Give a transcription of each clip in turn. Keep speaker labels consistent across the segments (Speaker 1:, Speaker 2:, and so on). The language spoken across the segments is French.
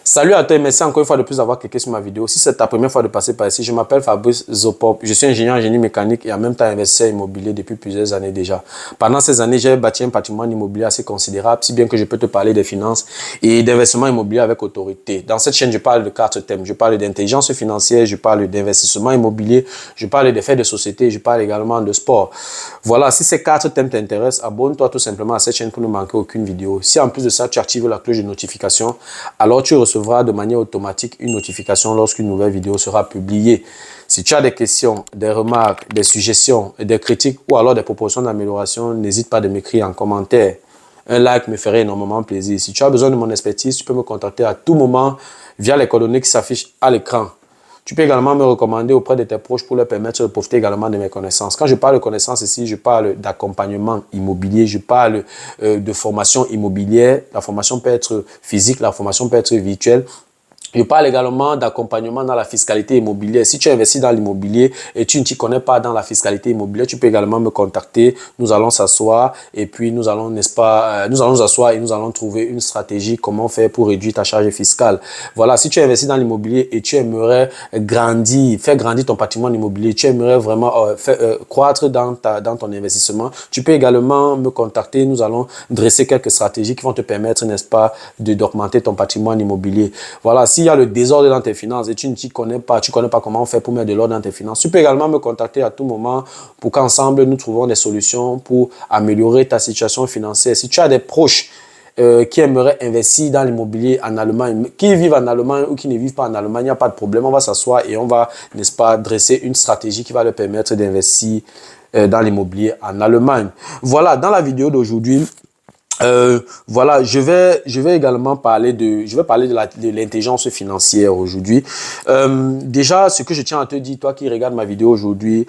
Speaker 1: Salut à toi et merci encore une fois de plus d'avoir cliqué sur ma vidéo. Si c'est ta première fois de passer par ici, je m'appelle Fabrice Zopop. Je suis ingénieur en génie mécanique et en même temps investisseur immobilier depuis plusieurs années déjà. Pendant ces années, j'ai bâti un patrimoine immobilier assez considérable, si bien que je peux te parler des finances et d'investissement immobilier avec autorité. Dans cette chaîne, je parle de 4 thèmes. Je parle d'intelligence financière, je parle d'investissement immobilier, je parle des faits de société, je parle également de sport. Voilà, si ces 4 thèmes t'intéressent, abonne-toi tout simplement à cette chaîne pour ne manquer aucune vidéo. Si en plus de ça, tu actives la cloche de notification, alors tu recevras de manière automatique une notification lorsqu'une nouvelle vidéo sera publiée. Si tu as des questions, des remarques, des suggestions, des critiques ou alors des propositions d'amélioration, n'hésite pas de m'écrire en commentaire. Un like me ferait énormément plaisir. Si tu as besoin de mon expertise, tu peux me contacter à tout moment via les coordonnées qui s'affichent à l'écran. Tu peux également me recommander auprès de tes proches pour leur permettre de profiter également de mes connaissances. Quand je parle de connaissances ici, je parle d'accompagnement immobilier, je parle de formation immobilière. La formation peut être physique, la formation peut être virtuelle. Je parle également d'accompagnement dans la fiscalité immobilière. Si tu investis dans l'immobilier et tu ne t'y connais pas dans la fiscalité immobilière, tu peux également me contacter. Nous allons s'asseoir et puis nous allons, n'est-ce pas, nous allons nous asseoir et nous allons trouver une stratégie comment faire pour réduire ta charge fiscale. Voilà, si tu investis dans l'immobilier et tu aimerais faire grandir ton patrimoine immobilier, tu aimerais vraiment croître dans ton investissement, tu peux également me contacter. Nous allons dresser quelques stratégies qui vont te permettre, n'est-ce pas, d'augmenter ton patrimoine immobilier. Voilà, s'il y a le désordre dans tes finances et tu ne t'y connais pas, tu ne connais pas comment faire pour mettre de l'ordre dans tes finances, tu peux également me contacter à tout moment pour qu'ensemble nous trouvons des solutions pour améliorer ta situation financière. Si tu as des proches qui aimeraient investir dans l'immobilier en Allemagne, qui vivent en Allemagne ou qui ne vivent pas en Allemagne, il n'y a pas de problème, on va s'asseoir et on va, n'est-ce pas, dresser une stratégie qui va leur permettre d'investir dans l'immobilier en Allemagne. Voilà, dans la vidéo d'aujourd'hui, voilà, je vais également parler de l'intelligence financière aujourd'hui. Déjà, ce que je tiens à te dire, toi qui regardes ma vidéo aujourd'hui,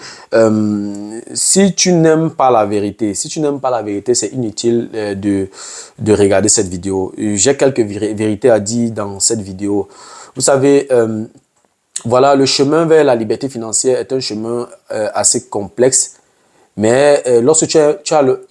Speaker 1: si tu n'aimes pas la vérité, c'est inutile de regarder cette vidéo. J'ai quelques vérités à dire dans cette vidéo. Vous savez, voilà, le chemin vers la liberté financière est un chemin assez complexe. Mais lorsque tu as le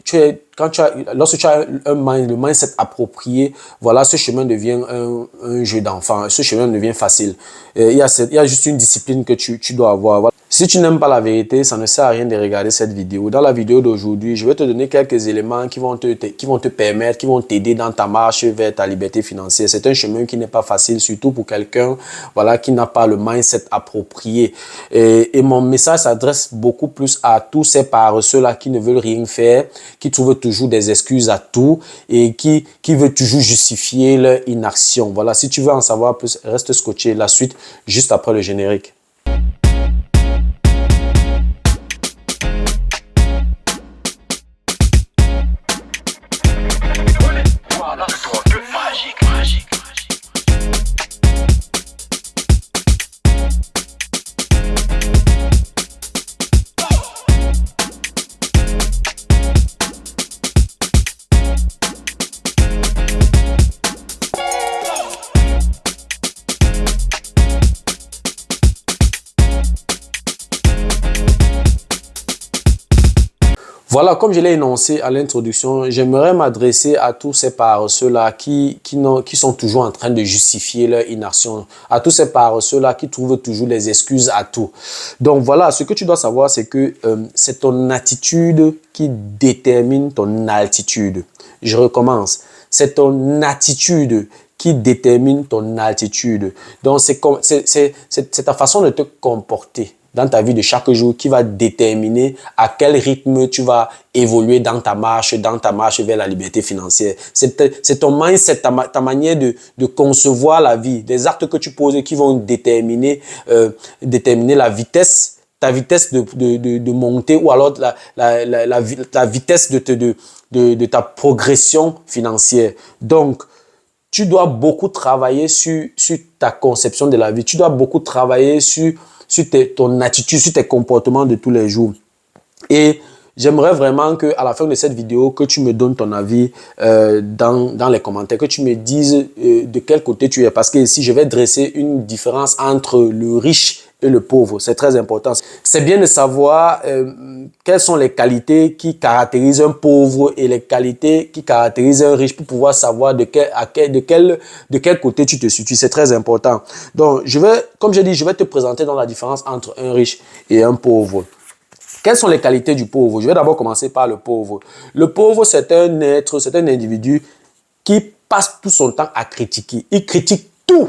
Speaker 1: mindset approprié, voilà, ce chemin devient un jeu d'enfant. Ce chemin devient facile. Il y a juste une discipline que tu dois avoir. Voilà. Si tu n'aimes pas la vérité, ça ne sert à rien de regarder cette vidéo. Dans la vidéo d'aujourd'hui, je vais te donner quelques éléments qui vont te permettre, qui vont t'aider dans ta marche vers ta liberté financière. C'est un chemin qui n'est pas facile, surtout pour quelqu'un, voilà, qui n'a pas le mindset approprié. Et mon message s'adresse beaucoup plus à tous ces paresseux-là qui ne veulent rien faire, qui trouvent toujours des excuses à tout et qui veulent toujours justifier leur inaction. Voilà, si tu veux en savoir plus, reste scotché. La suite, juste après le générique. Voilà, comme je l'ai énoncé à l'introduction, j'aimerais m'adresser à tous ces paresseux-là qui sont toujours en train de justifier leur inaction, à tous ces paresseux-là qui trouvent toujours des excuses à tout. Donc voilà, ce que tu dois savoir, c'est que c'est ton attitude qui détermine ton altitude. Je recommence, c'est ton attitude qui détermine ton altitude. Donc c'est ta façon de te comporter dans ta vie de chaque jour qui va déterminer à quel rythme tu vas évoluer dans ta marche vers la liberté financière. C'est ton mindset, ta manière de concevoir la vie, des actes que tu poses qui vont déterminer la vitesse, ta vitesse de montée ou alors la vitesse de ta progression financière. Donc, tu dois beaucoup travailler sur ta conception de la vie. Tu dois beaucoup travailler sur ton attitude, sur tes comportements de tous les jours. Et j'aimerais vraiment qu'à la fin de cette vidéo, que tu me donnes ton avis dans les commentaires, que tu me dises de quel côté tu es. Parce que ici, je vais dresser une différence entre le riche et le pauvre. C'est très important. C'est bien de savoir quelles sont les qualités qui caractérisent un pauvre et les qualités qui caractérisent un riche pour pouvoir savoir de quel côté tu te situes. C'est très important. Donc, comme j'ai dit, je vais te présenter dans la différence entre un riche et un pauvre. Quelles sont les qualités du pauvre? Je vais d'abord commencer par le pauvre. Le pauvre, c'est un être, c'est un individu qui passe tout son temps à critiquer. Il critique tout.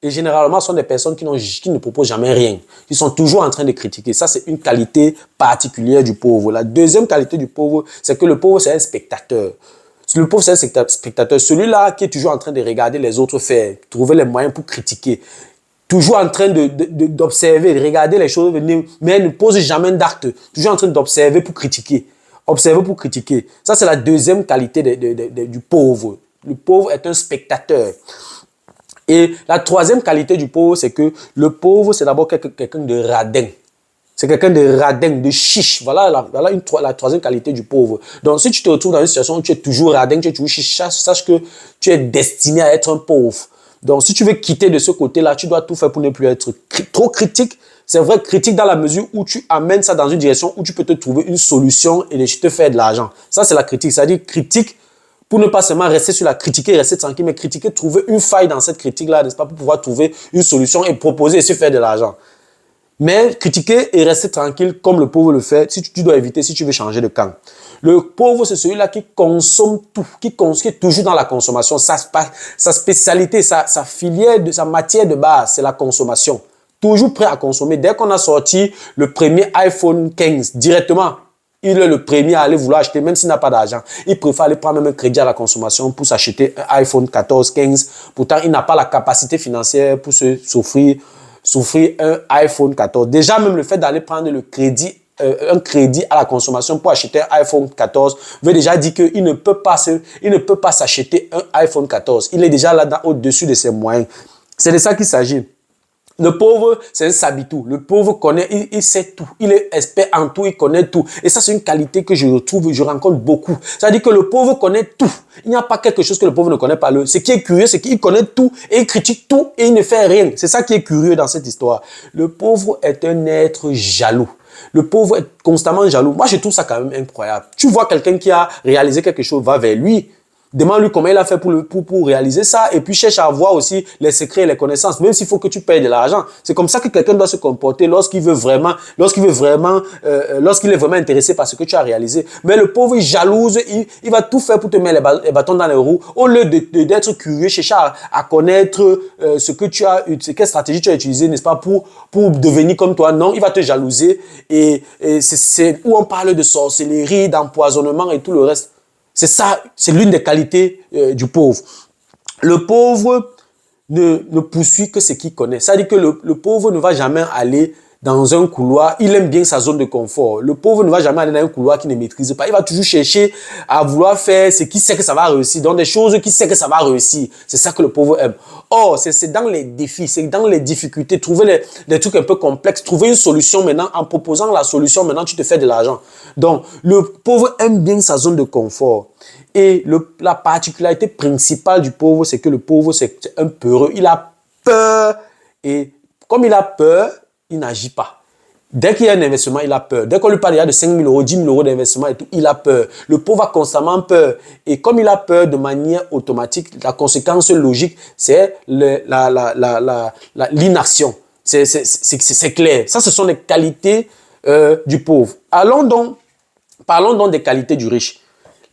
Speaker 1: Et généralement, ce sont des personnes qui ne proposent jamais rien. Ils sont toujours en train de critiquer. Ça, c'est une qualité particulière du pauvre. La deuxième qualité du pauvre, c'est que le pauvre, c'est un spectateur. Le pauvre, c'est un spectateur. Celui-là qui est toujours en train de regarder les autres faire, trouver les moyens pour critiquer. Toujours en train d'observer, de regarder les choses, mais ne pose jamais d'acte. Toujours en train d'observer pour critiquer. Observer pour critiquer. Ça, c'est la deuxième qualité du pauvre. Le pauvre est un spectateur. Et la troisième qualité du pauvre, c'est que le pauvre, c'est d'abord quelqu'un de radin. C'est quelqu'un de radin, de chiche. Voilà la troisième qualité du pauvre. Donc, si tu te retrouves dans une situation où tu es toujours radin, tu es toujours chiche, sache que tu es destiné à être un pauvre. Donc, si tu veux quitter de ce côté-là, tu dois tout faire pour ne plus être trop critique. C'est vrai, critique dans la mesure où tu amènes ça dans une direction où tu peux te trouver une solution et te faire de l'argent. Ça, c'est la critique. C'est-à-dire critique pour ne pas seulement rester sur la critiquer, rester tranquille, mais critiquer, trouver une faille dans cette critique-là, n'est-ce pas, pour pouvoir trouver une solution et proposer et se faire de l'argent. Mais critiquer et rester tranquille comme le pauvre le fait, si tu dois éviter, si tu veux changer de camp. Le pauvre, c'est celui-là qui consomme tout, qui est toujours dans la consommation. Sa spécialité, sa filière, sa matière de base, c'est la consommation. Toujours prêt à consommer. Dès qu'on a sorti le premier iPhone 15, directement, il est le premier à aller vouloir acheter, même s'il n'a pas d'argent. Il préfère aller prendre même un crédit à la consommation pour s'acheter un iPhone 14, 15. Pourtant, il n'a pas la capacité financière pour s'offrir un iPhone 14. Déjà, même le fait d'aller prendre un crédit à la consommation pour acheter un iPhone 14 veut déjà dire qu'il ne peut pas s'acheter un iPhone 14. Il est déjà là au-dessus de ses moyens. C'est de ça qu'il s'agit. Le pauvre, c'est un sabitou. Le pauvre connaît, il sait tout. Il est expert en tout, il connaît tout. Et ça, c'est une qualité que je rencontre beaucoup. C'est-à-dire que le pauvre connaît tout. Il n'y a pas quelque chose que le pauvre ne connaît pas. Ce qui est curieux, c'est qu'il connaît tout et il critique tout et il ne fait rien. C'est ça qui est curieux dans cette histoire. Le pauvre est un être jaloux. Le pauvre est constamment jaloux. Moi, je trouve ça quand même incroyable. Tu vois quelqu'un qui a réalisé quelque chose, va vers lui. Demande-lui comment il a fait pour réaliser ça et puis cherche à voir aussi les secrets et les connaissances, même s'il faut que tu payes de l'argent. C'est comme ça que quelqu'un doit se comporter lorsqu'il est vraiment intéressé par ce que tu as réalisé. Mais le pauvre, il jalouse, il va tout faire pour te mettre les bâtons dans les roues. Au lieu d'être curieux, chercher à connaître quelle stratégie tu as utilisée, n'est-ce pas, pour devenir comme toi. Non, il va te jalouser et c'est où on parle de sorcellerie, d'empoisonnement et tout le reste. C'est ça, c'est l'une des qualités du pauvre. Le pauvre ne poursuit que ce qu'il connaît. C'est-à-dire que le pauvre ne va jamais aller dans un couloir. Il aime bien sa zone de confort. Le pauvre ne va jamais aller dans un couloir qu'il ne maîtrise pas. Il va toujours chercher à vouloir faire ce qu'il sait que ça va réussir, dans des choses qu'il sait que ça va réussir. C'est ça que le pauvre aime. Or, c'est dans les défis, c'est dans les difficultés, trouver des trucs un peu complexes, trouver une solution maintenant. En proposant la solution, maintenant, tu te fais de l'argent. Donc, le pauvre aime bien sa zone de confort. Et la particularité principale du pauvre, c'est que le pauvre, c'est un peureux. Il a peur. Et comme il a peur, il n'agit pas. Dès qu'il y a un investissement, il a peur. Dès qu'on lui parle de 5 000 euros, 10 000 euros d'investissement et tout, il a peur. Le pauvre a constamment peur. Et comme il a peur de manière automatique, la conséquence logique, c'est l'inaction. C'est clair. Ça, ce sont les qualités du pauvre. Parlons donc des qualités du riche.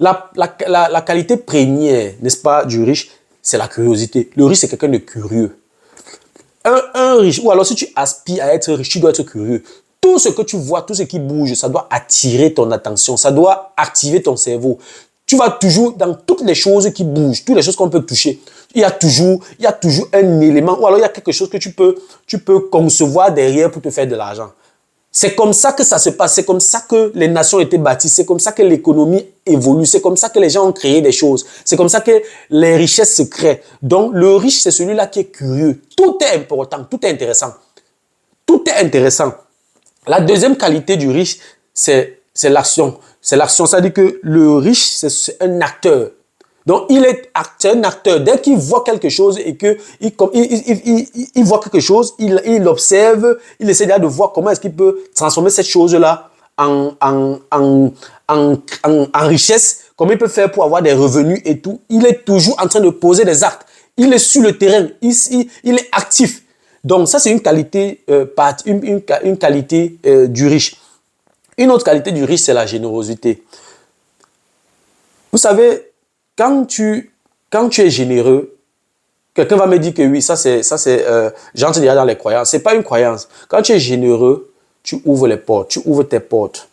Speaker 1: La qualité première, n'est-ce pas, du riche, c'est la curiosité. Le riche, c'est quelqu'un de curieux. Un riche, ou alors si tu aspires à être riche, tu dois être curieux. Tout ce que tu vois, tout ce qui bouge, ça doit attirer ton attention, ça doit activer ton cerveau. Tu vas toujours, dans toutes les choses qui bougent, toutes les choses qu'on peut toucher, il y a toujours un élément, ou alors il y a quelque chose que tu peux concevoir derrière pour te faire de l'argent. C'est comme ça que ça se passe, c'est comme ça que les nations étaient bâties, c'est comme ça que l'économie évolue, c'est comme ça que les gens ont créé des choses, c'est comme ça que les richesses se créent. Donc, le riche, c'est celui-là qui est curieux. Tout est important, tout est intéressant. Tout est intéressant. La deuxième qualité du riche, c'est l'action. C'est l'action, c'est-à-dire que le riche, c'est un acteur. Donc, c'est un acteur. Dès qu'il voit quelque chose et qu'il il voit quelque chose, il observe, il essaie de voir comment est-ce qu'il peut transformer cette chose-là en richesse, comment il peut faire pour avoir des revenus et tout. Il est toujours en train de poser des actes. Il est sur le terrain, il est actif. Donc, ça, c'est une qualité, une qualité du riche. Une autre qualité du riche, c'est la générosité. Vous savez, quand tu es généreux, quelqu'un va me dire que oui, j'entre déjà dans les croyances. Ce n'est pas une croyance. Quand tu es généreux, tu ouvres les portes, tu ouvres tes portes.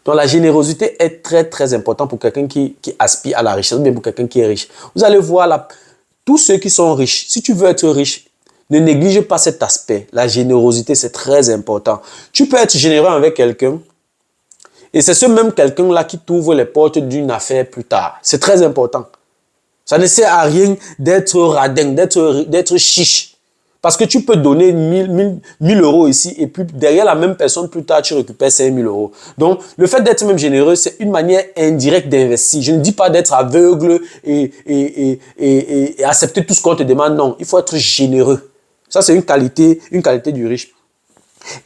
Speaker 1: Donc la générosité est très très importante pour quelqu'un qui aspire à la richesse, mais pour quelqu'un qui est riche. Vous allez voir, tous ceux qui sont riches, si tu veux être riche, ne néglige pas cet aspect. La générosité, c'est très important. Tu peux être généreux avec quelqu'un, et c'est ce même quelqu'un-là qui t'ouvre les portes d'une affaire plus tard. C'est très important. Ça ne sert à rien d'être radin, d'être chiche. Parce que tu peux donner 1000 euros ici et puis derrière la même personne, plus tard, tu récupères 5000 euros. Donc, le fait d'être même généreux, c'est une manière indirecte d'investir. Je ne dis pas d'être aveugle et accepter tout ce qu'on te demande. Non, il faut être généreux. Ça, c'est une qualité du riche.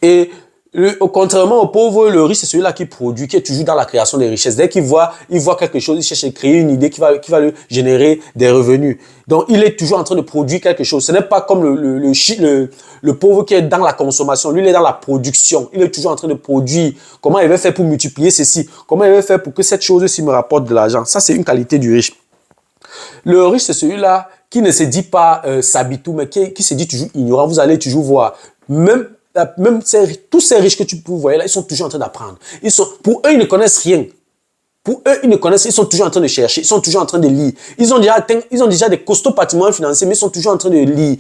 Speaker 1: Et contrairement au pauvre, le riche, c'est celui-là qui produit, qui est toujours dans la création des richesses. Dès qu'il voit quelque chose, il cherche à créer une idée qui va lui générer des revenus. Donc, il est toujours en train de produire quelque chose. Ce n'est pas comme le pauvre qui est dans la consommation. Lui, il est dans la production. Il est toujours en train de produire. Comment il va faire pour multiplier ceci? Comment il va faire pour que cette chose-ci me rapporte de l'argent? Ça, c'est une qualité du riche. Le riche, c'est celui-là qui ne se dit pas sabitou, mais qui se dit toujours ignorant. Vous allez toujours voir. Même tous ces riches que tu peux voir là, ils sont toujours en train d'apprendre. Pour eux, ils ne connaissent rien. Pour eux, ils sont toujours en train de chercher, ils sont toujours en train de lire. Ils ont déjà des costauds patrimoines financiers, mais ils sont toujours en train de lire.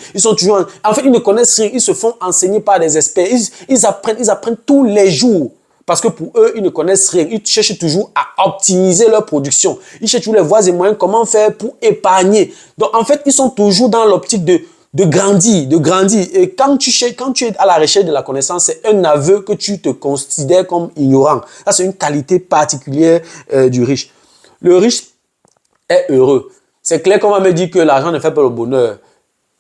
Speaker 1: En fait, ils ne connaissent rien, ils se font enseigner par des experts. Ils apprennent tous les jours. Parce que pour eux, ils ne connaissent rien. Ils cherchent toujours à optimiser leur production. Ils cherchent toujours les voies et moyens, comment faire pour épargner. Donc, en fait, ils sont toujours dans l'optique de grandir. Et quand tu es à la recherche de la connaissance, c'est un aveu que tu te considères comme ignorant. Ça, c'est une qualité particulière du riche. Le riche est heureux. C'est clair qu'on va me dire que l'argent ne fait pas le bonheur.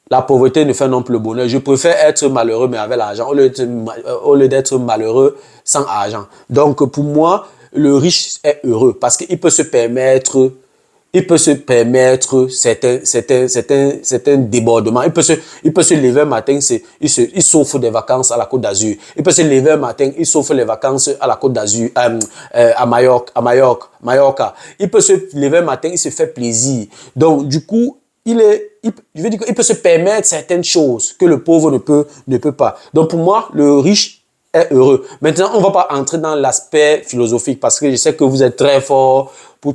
Speaker 1: La pauvreté ne fait non plus le bonheur. Je préfère être malheureux mais avec l'argent au lieu d'être malheureux sans argent. Donc, pour moi, le riche est heureux parce qu'il peut se permettre certains débordements. Il peut se lever un matin, il s'offre des vacances à la Côte d'Azur. Il peut se lever un matin, il s'offre les vacances à la Côte d'Azur, à Mallorca. Il peut se lever un matin, il se fait plaisir. Donc, du coup, je veux dire qu'il peut se permettre certaines choses que le pauvre ne peut pas. Donc, pour moi, le riche est heureux. Maintenant, on ne va pas entrer dans l'aspect philosophique parce que je sais que vous êtes très fort pour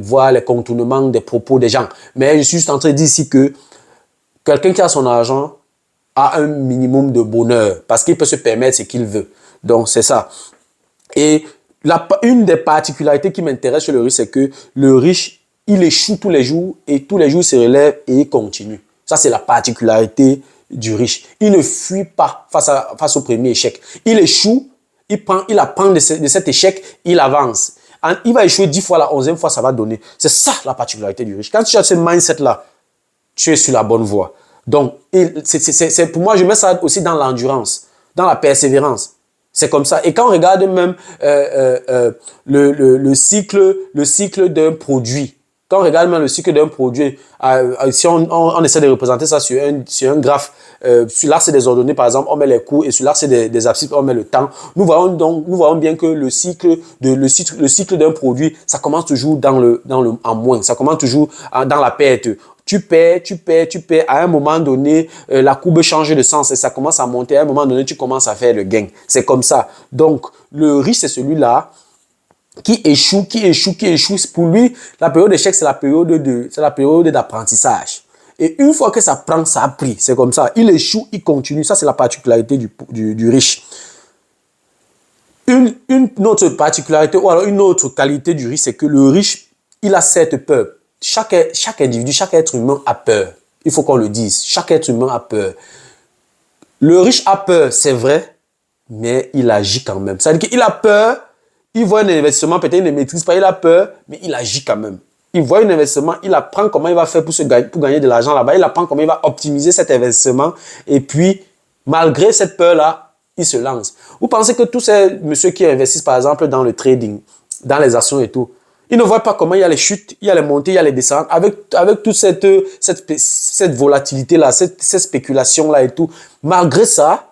Speaker 1: voir les contournements des propos des gens. Mais je suis juste en train de dire ici que quelqu'un qui a son argent a un minimum de bonheur parce qu'il peut se permettre ce qu'il veut. Donc, c'est ça. Et une des particularités qui m'intéresse chez le riche, c'est que le riche, il échoue tous les jours et tous les jours il se relève et il continue. Ça, c'est la particularité du riche. Il ne fuit pas face au premier échec. Il échoue, il apprend de cet échec, il avance. Il va échouer 10 fois, la 11e fois, ça va donner. C'est ça la particularité du riche. Quand tu as ce mindset-là, tu es sur la bonne voie. Donc, pour moi, je mets ça aussi dans l'endurance, dans la persévérance. C'est comme ça. Et quand on regarde même le cycle d'un produit, quand on regarde même le cycle d'un produit, si on essaie de représenter ça sur un graphe, sur l'axe des ordonnées, par exemple, on met les coûts et sur l'axe des abscisses, on met le temps. Nous voyons bien que le cycle d'un produit, ça commence toujours en moins. Ça commence toujours dans la perte. Tu perds. À un moment donné, la courbe change de sens et ça commence à monter. À un moment donné, tu commences à faire le gain. C'est comme ça. Donc, le riche, c'est celui-là qui échoue. Pour lui, la période d'échec, c'est la période d'apprentissage. Et une fois que ça prend, ça a pris. C'est comme ça. Il échoue, il continue. Ça, c'est la particularité du riche. Une autre particularité, ou alors une autre qualité du riche, c'est que le riche, il a cette peur. Chaque individu, chaque être humain a peur. Il faut qu'on le dise. Chaque être humain a peur. Le riche a peur, c'est vrai, mais il agit quand même. C'est-à-dire qu'il a peur, il voit un investissement, peut-être il ne maîtrise pas, il a peur, mais il agit quand même. il voit un investissement, il apprend comment il va faire pour gagner de l'argent là-bas, il apprend comment il va optimiser cet investissement et puis, malgré cette peur-là, il se lance. Vous pensez que tous ces messieurs qui investissent par exemple dans le trading, dans les actions et tout, ils ne voient pas comment il y a les chutes, il y a les montées, il y a les descentes, avec toute cette volatilité-là, cette spéculation-là et tout. Malgré ça,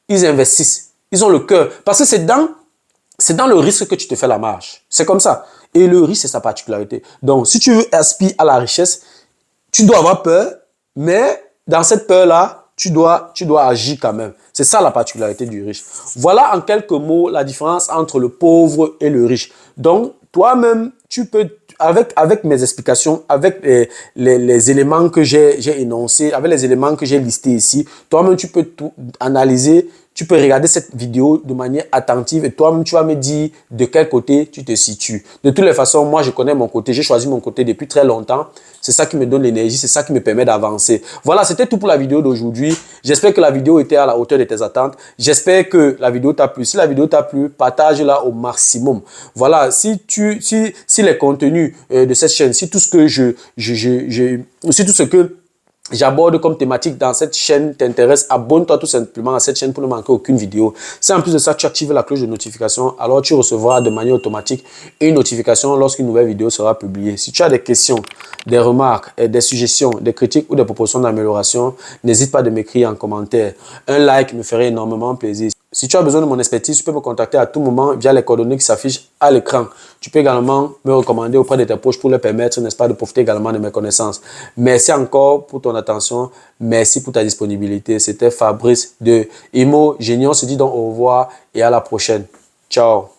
Speaker 1: ils investissent. Ils ont le cœur. Parce que c'est dans le risque que tu te fais la marge. C'est comme ça. Et le risque, c'est sa particularité. Donc, si tu veux aspirer à la richesse, tu dois avoir peur, mais dans cette peur-là, tu dois agir quand même. C'est ça la particularité du riche. Voilà en quelques mots la différence entre le pauvre et le riche. Donc, toi-même, tu peux, avec mes explications, avec les éléments que j'ai énoncés, avec les éléments que j'ai listés ici, toi-même, tu peux tout analyser. Tu peux regarder cette vidéo de manière attentive et toi-même, tu vas me dire de quel côté tu te situes. De toutes les façons, moi, je connais mon côté. J'ai choisi mon côté depuis très longtemps. C'est ça qui me donne l'énergie. C'est ça qui me permet d'avancer. Voilà, c'était tout pour la vidéo d'aujourd'hui. J'espère que la vidéo était à la hauteur de tes attentes. J'espère que la vidéo t'a plu. Si la vidéo t'a plu, partage-la au maximum. Voilà, si les contenus de cette chaîne, si tout ce que si tout ce que j'aborde comme thématique dans cette chaîne t'intéresse, abonne-toi tout simplement à cette chaîne pour ne manquer aucune vidéo. Si en plus de ça, tu actives la cloche de notification, alors tu recevras de manière automatique une notification lorsqu'une nouvelle vidéo sera publiée. Si tu as des questions, des remarques, des suggestions, des critiques ou des propositions d'amélioration, n'hésite pas de m'écrire en commentaire. Un like me ferait énormément plaisir. Si tu as besoin de mon expertise, tu peux me contacter à tout moment via les coordonnées qui s'affichent à l'écran. Tu peux également me recommander auprès de tes proches pour leur permettre, n'est-ce pas, de profiter également de mes connaissances. Merci encore pour ton attention. Merci pour ta disponibilité. C'était Fabrice de Imo Génie. On se dit donc au revoir et à la prochaine. Ciao.